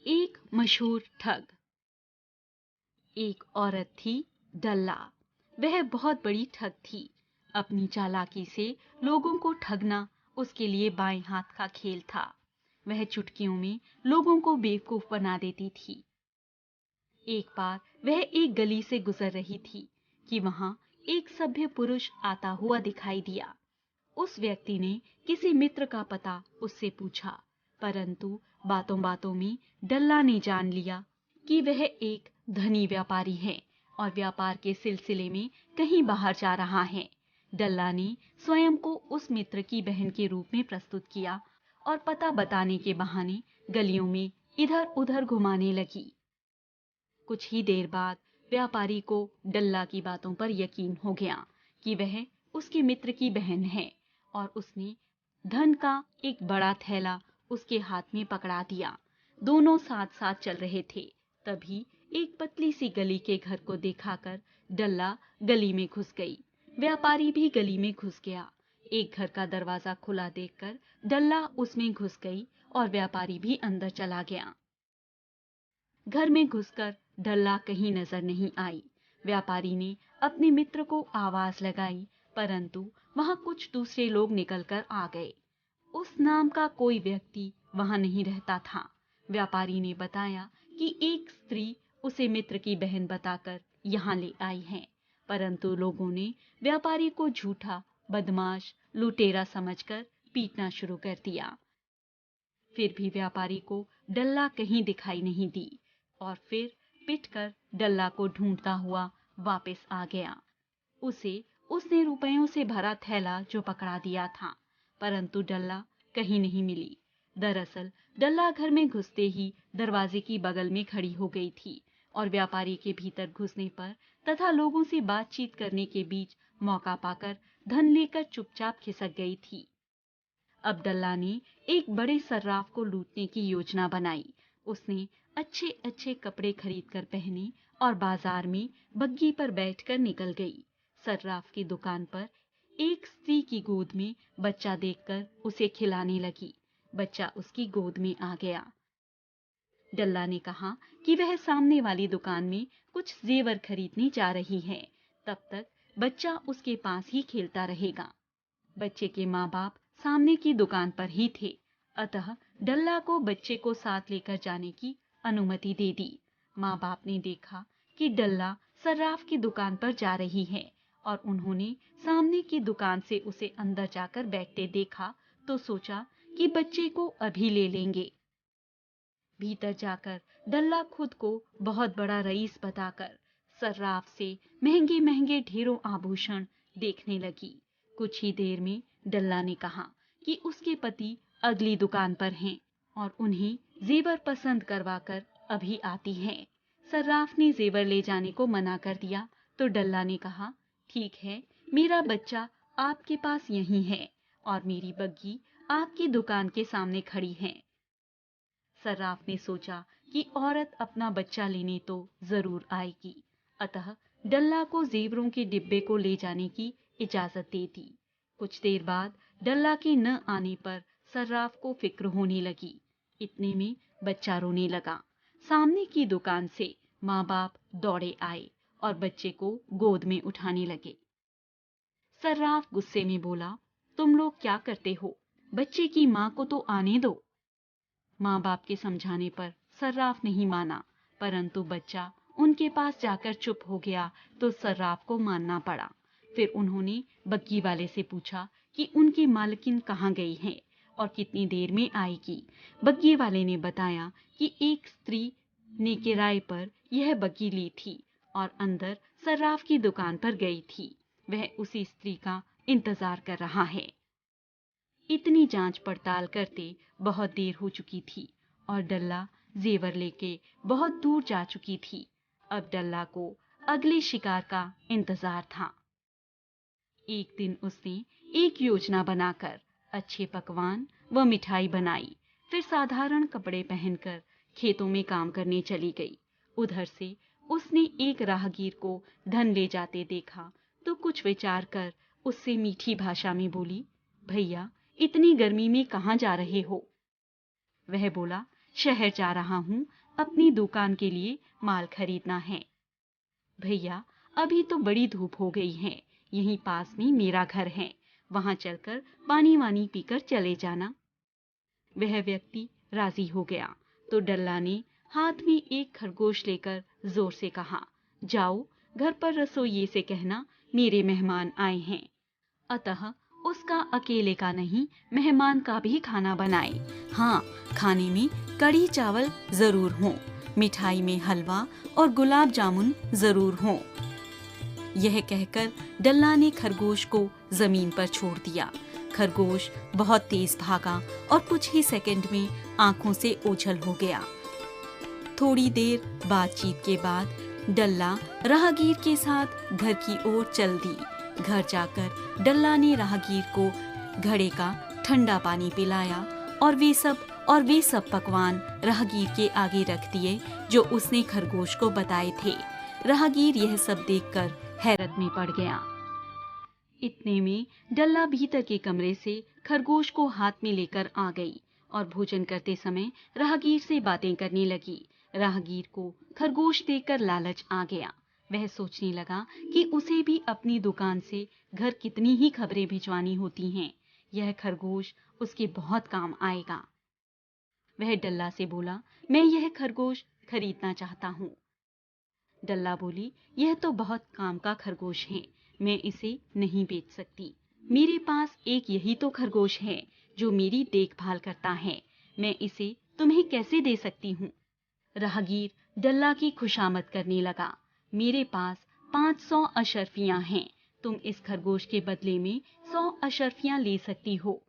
एक मशहूर ठग। एक औरत थी डल्ला। वह बहुत बड़ी ठग थी। अपनी चालाकी से लोगों को ठगना उसके लिए बाएं हाथ का खेल था। वह चुटकियों में लोगों को बेवकूफ बना देती थी। एक बार वह एक गली से गुजर रही थी कि वहां एक सभ्य पुरुष आता हुआ दिखाई दिया। उस व्यक्ति ने किसी मित्र का पता उससे पूछा, परंतु बातों बातों में डल्ला ने जान लिया कि वह एक धनी व्यापारी है और व्यापार के सिलसिले में कहीं बाहर जा रहा है। डल्ला ने स्वयं को उस मित्र की बहन के रूप में प्रस्तुत किया और पता बताने के बहाने गलियों में इधर उधर घुमाने लगी। कुछ ही देर बाद व्यापारी को डल्ला की बातों पर यकीन हो गया कि वह उसके मित्र की बहन है और उसने धन का एक बड़ा थैला उसके हाथ में पकड़ा दिया। दोनों साथ साथ चल रहे थे। तभी एक पतली सी गली के घर को दिखाकर डल्ला गली में घुस गई। व्यापारी भी गली में घुस गया। एक घर का दरवाजा खुला देखकर डल्ला उसमें घुस गई और व्यापारी भी अंदर चला गया। घर में घुसकर डल्ला कहीं नजर नहीं आई। व्यापारी ने अपने मित्र को आवाज लगाई, परंतु वहां कुछ दूसरे लोग निकलकर आ गए। उस नाम का कोई व्यक्ति वहां नहीं रहता था। व्यापारी ने बताया कि एक स्त्री उसे मित्र की बहन बताकर यहाँ ले आई है, परंतु लोगों ने व्यापारी को झूठा, बदमाश, लुटेरा समझकर पीटना शुरू कर दिया। फिर भी व्यापारी को डल्ला कहीं दिखाई नहीं दी और फिर पिटकर डल्ला को ढूंढता हुआ वापस आ गया। उसने रुपयों से भरा थैला जो पकड़ा दिया था, परंतु डल्ला कहीं नहीं मिली। दरअसल डल्ला घर में घुसते ही दरवाजे की बगल में खड़ी हो गई थी और व्यापारी के भीतर घुसने पर तथा लोगों से बातचीत करने के बीच मौका पाकर धन लेकर चुपचाप खिसक गई थी। अब डल्ला ने एक बड़े सर्राफ को लूटने की योजना बनाई। उसने अच्छे अच्छे कपड़े खरीदकर पहने और बाजार में बग्गी पर बैठकर निकल गई। सर्राफ की दुकान पर एक स्त्री की गोद में बच्चा देखकर उसे खिलाने लगी। बच्चा उसकी गोद में आ गया। डल्ला ने कहा कि वह सामने वाली दुकान में कुछ जेवर खरीदने जा रही है। तब तक बच्चा उसके पास ही खेलता रहेगा। बच्चे के माँ बाप सामने की दुकान पर ही थे, अतः डल्ला को बच्चे को साथ लेकर जाने की अनुमति दे दी। माँ बाप ने देखा कि डल्ला सर्राफ की दुकान पर जा रही है और उन्होंने सामने की दुकान से उसे अंदर जाकर बैठते देखा तो सोचा कि बच्चे को अभी ले लेंगे। भीतर जाकर डल्ला खुद को बहुत बड़ा रईस बताकर सर्राफ से महंगे महंगे ढेरों आभूषण देखने लगी। कुछ ही देर में डल्ला ने कहा कि उसके पति अगली दुकान पर हैं और उन्हें जेवर पसंद करवाकर अभी आती हैं। सर्राफ ने जेवर ले जाने को मना कर दिया तो डल्ला ने कहा, ठीक है, मेरा बच्चा आपके पास यहीं है और मेरी बग्गी आपकी दुकान के सामने खड़ी है। सर्राफ ने सोचा कि औरत अपना बच्चा लेने तो जरूर आएगी, अतः डल्ला को जेवरों के डिब्बे को ले जाने की इजाजत दे दी। कुछ देर बाद डल्ला के न आने पर सर्राफ को फिक्र होने लगी। इतने में बच्चा रोने लगा। सामने की दुकान से माँ बाप दौड़े आए और बच्चे को गोद में उठाने लगे। सर्राफ गुस्से में बोला, तुम लोग क्या करते हो? बच्चे की माँ को तो आने दो। माँ बाप के समझाने पर सर्राफ नहीं माना, परंतु बच्चा उनके पास जाकर चुप हो गया तो सर्राफ को मानना पड़ा। फिर उन्होंने बग्गी वाले से पूछा कि उनकी मालकिन कहाँ गई है और कितनी देर में आएगी। बग्गी वाले ने बताया कि एक स्त्री ने किराए पर यह बग्गी ली थी और अंदर सर्राफ की दुकान पर गई थी। वह उसी स्त्री का इंतजार कर रहा है। इतनी जांच पड़ताल करते बहुत देर हो चुकी थी और डल्ला जेवर लेके बहुत दूर जा चुकी थी। अब डल्ला को अगले शिकार का इंतजार था। एक दिन उसने एक योजना बनाकर अच्छे पकवान व मिठाई बनाई। फिर साधारण कपड़े पहनकर खेतों में काम करने चली गई। उधर से उसने एक राहगीर को धन ले जाते देखा तो कुछ विचार कर उससे मीठी भाषा में बोली, भैया, इतनी गर्मी में कहाँ जा रहे हो? वह बोला, शहर जा रहा हूँ, अपनी दुकान के लिए माल खरीदना है। भैया, अभी तो बड़ी धूप हो गई है, यहीं पास में मेरा घर है, वहां चलकर पानी वानी पीकर चले जाना। वह व्यक्ति राजी हो गया तो डल्ला ने हाथ में एक खरगोश लेकर जोर से कहा, जाओ घर पर रसोइये से कहना मेरे मेहमान आए हैं। अतः उसका अकेले का नहीं, मेहमान का भी खाना बनाए। हाँ, खाने में कढ़ी चावल जरूर हो, मिठाई में हलवा और गुलाब जामुन जरूर हो। यह कहकर डल्ला ने खरगोश को जमीन पर छोड़ दिया। खरगोश बहुत तेज भागा और कुछ ही सेकंड में आंखों से ओझल हो गया। थोड़ी देर बातचीत के बाद डल्ला राहगीर के साथ घर की ओर चल दी। घर जाकर डल्ला ने राहगीर को घड़े का ठंडा पानी पिलाया और वे सब पकवान राहगीर के आगे रख दिए जो उसने खरगोश को बताए थे। राहगीर यह सब देखकर हैरत में पड़ गया। इतने में डल्ला भीतर के कमरे से खरगोश को हाथ में लेकर आ गई और भोजन करते समय राहगीर से बातें करने लगी। राहगीर को खरगोश देखकर लालच आ गया। वह सोचने लगा कि उसे भी अपनी दुकान से घर कितनी ही खबरें भिजवानी होती हैं। यह खरगोश उसके बहुत काम आएगा। वह डल्ला से बोला, मैं यह खरगोश खरीदना चाहता हूँ। डल्ला बोली, यह तो बहुत काम का खरगोश है, मैं इसे नहीं बेच सकती। मेरे पास एक यही तो खरगोश है जो मेरी देखभाल करता है, मैं इसे तुम्हें कैसे दे सकती हूँ। राहगीर डल्ला की खुशामद करने लगा, मेरे पास 500 अशर्फियां हैं, तुम इस खरगोश के बदले में 100 अशर्फियां ले सकती हो।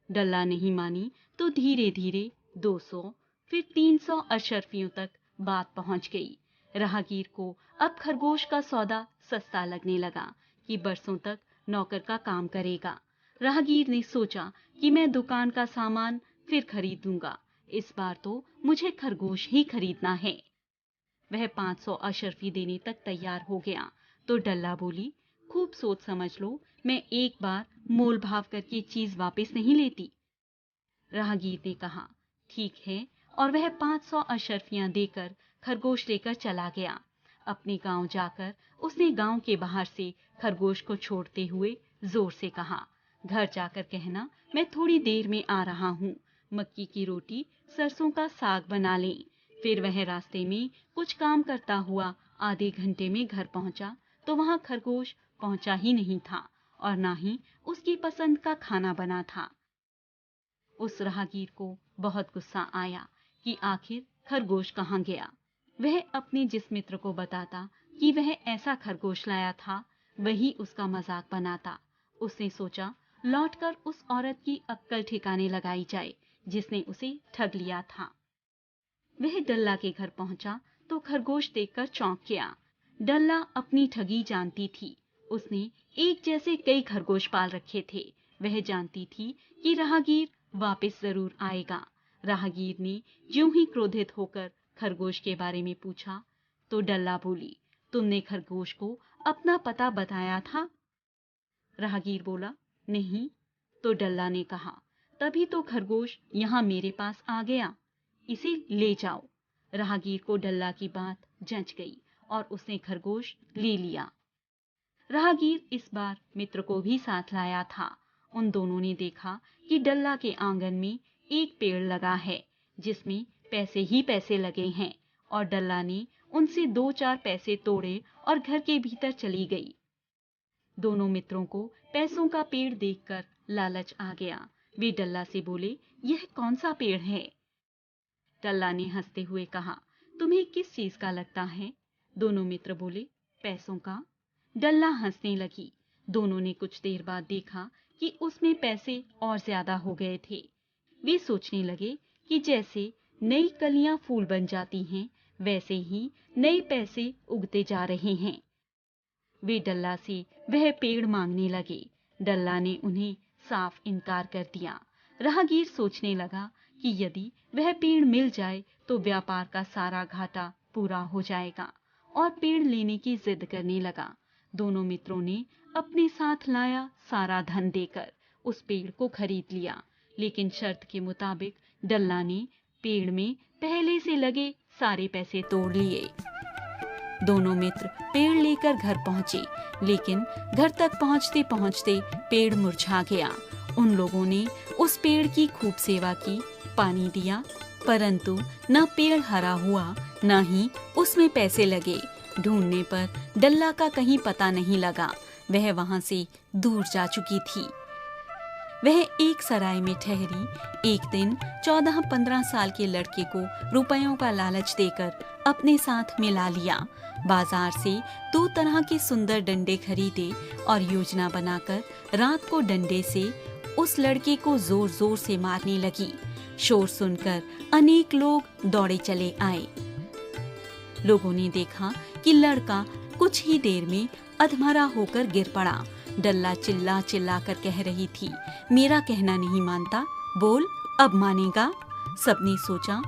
डल्ला नहीं मानी तो धीरे धीरे 200 फिर 300 अशर्फियों तक बात पहुंच गई। राहगीर को अब खरगोश का सौदा सस्ता लगने लगा कि बरसों तक नौकर का काम करेगा। राहगीर ने सोचा कि मैं दुकान का सामान फिर खरीदूंगा, इस बार तो मुझे खरगोश ही खरीदना है। वह 500 अशर्फी देने तक तैयार हो गया तो डल्ला बोली, खूब सोच समझ लो, मैं एक बार मोल भाव करके चीज वापस नहीं लेती। राहगीर ने कहा, ठीक है, और वह 500 अशर्फियां देकर खरगोश लेकर चला गया। अपने गांव जाकर उसने गांव के बाहर से खरगोश को छोड़ते हुए जोर से कहा, घर जाकर कहना मैं थोड़ी देर में आ रहा हूँ, मक्की की रोटी सरसों का साग बना लें। फिर वह रास्ते में कुछ काम करता हुआ आधे घंटे में घर पहुंचा तो वहां खरगोश पहुंचा ही नहीं था और ना ही उसकी पसंद का खाना बना था। उस राहगीर को बहुत गुस्सा आया कि आखिर खरगोश कहाँ गया। वह अपने जिस मित्र को बताता कि वह ऐसा खरगोश लाया था, वही उसका मजाक बनाता। उसने सोचा लौटकर उस औरत की अक्ल ठिकाने लगाई जाए जिसने उसे ठग लिया था। वह डल्ला के घर पहुंचा तो खरगोश देखकर चौंक गया। डल्ला अपनी ठगी जानती थी। उसने एक जैसे कई खरगोश पाल रखे थे। वह जानती थी कि राहगीर वापस जरूर आएगा। राहगीर ने ज्यों ही क्रोधित होकर खरगोश के बारे में पूछा तो डल्ला बोली, तुमने खरगोश को अपना पता बताया था? राहगीर बोला, नहीं। तो डल्ला ने कहा, तभी तो खरगोश यहाँ मेरे पास आ गया, इसे ले जाओ। राहगीर को डल्ला की बात जंच गई और उसने खरगोश ले लिया। राहगीर इस बार मित्र को भी साथ लाया था। उन दोनों ने देखा कि डल्ला के आंगन में एक पेड़ लगा है जिसमें पैसे ही पैसे लगे हैं और डल्ला ने उनसे 2-4 पैसे तोड़े और घर के भीतर चली गई। दोनों मित्रों को पैसों का पेड़ देखकर लालच आ गया। वे डल्ला से बोले, यह कौन सा पेड़ है? डल्ला ने हंसते हुए कहा, तुम्हें किस चीज का लगता है? दोनों मित्र बोले, पैसों का। डल्ला हंसने लगी। दोनों ने कुछ देर बाद देखा कि उसमें पैसे और ज्यादा हो गए थे। वे सोचने लगे कि जैसे नई कलियां फूल बन जाती हैं, वैसे ही नए पैसे उगते जा रहे हैं। वे डल्ला से वह पेड़ मांगने लगे। डल्ला ने उन्हें साफ इनकार कर दिया। राहगीर सोचने लगा कि यदि वह पेड़ मिल जाए तो व्यापार का सारा घाटा पूरा हो जाएगा और पेड़ लेने की जिद करने लगा। दोनों मित्रों ने अपने साथ लाया सारा धन देकर उस पेड़ को खरीद लिया, लेकिन शर्त के मुताबिक डल्ला ने पेड़ में पहले से लगे सारे पैसे तोड़ लिए। दोनों मित्र पेड़ लेकर घर पहुंचे, लेकिन घर तक पहुंचते पहुंचते पेड़ मुरझा गया। उन लोगों ने उस पेड़ की खूब सेवा की, पानी दिया, परंतु न पेड़ हरा हुआ न ही उसमें पैसे लगे। ढूंढने पर डल्ला का कहीं पता नहीं लगा। वह वहां से दूर जा चुकी थी। वह एक सराय में ठहरी। एक दिन 14-15 साल के लड़के को रुपयों का लालच देकर अपने साथ मिला लिया। बाजार से 2 तरह के सुंदर डंडे खरीदे और योजना बनाकर रात को डंडे से उस लड़के को जोर जोर से मारने लगी। शोर सुनकर अनेक लोग दौड़े चले आए। लोगों ने देखा कि लड़का कुछ ही देर में अधमरा होकर गिर पड़ा। डल्ला चिल्ला चिल्ला कर कह रही थी, मेरा कहना नहीं मानता, बोल अब मानेगा। सबने सोचा,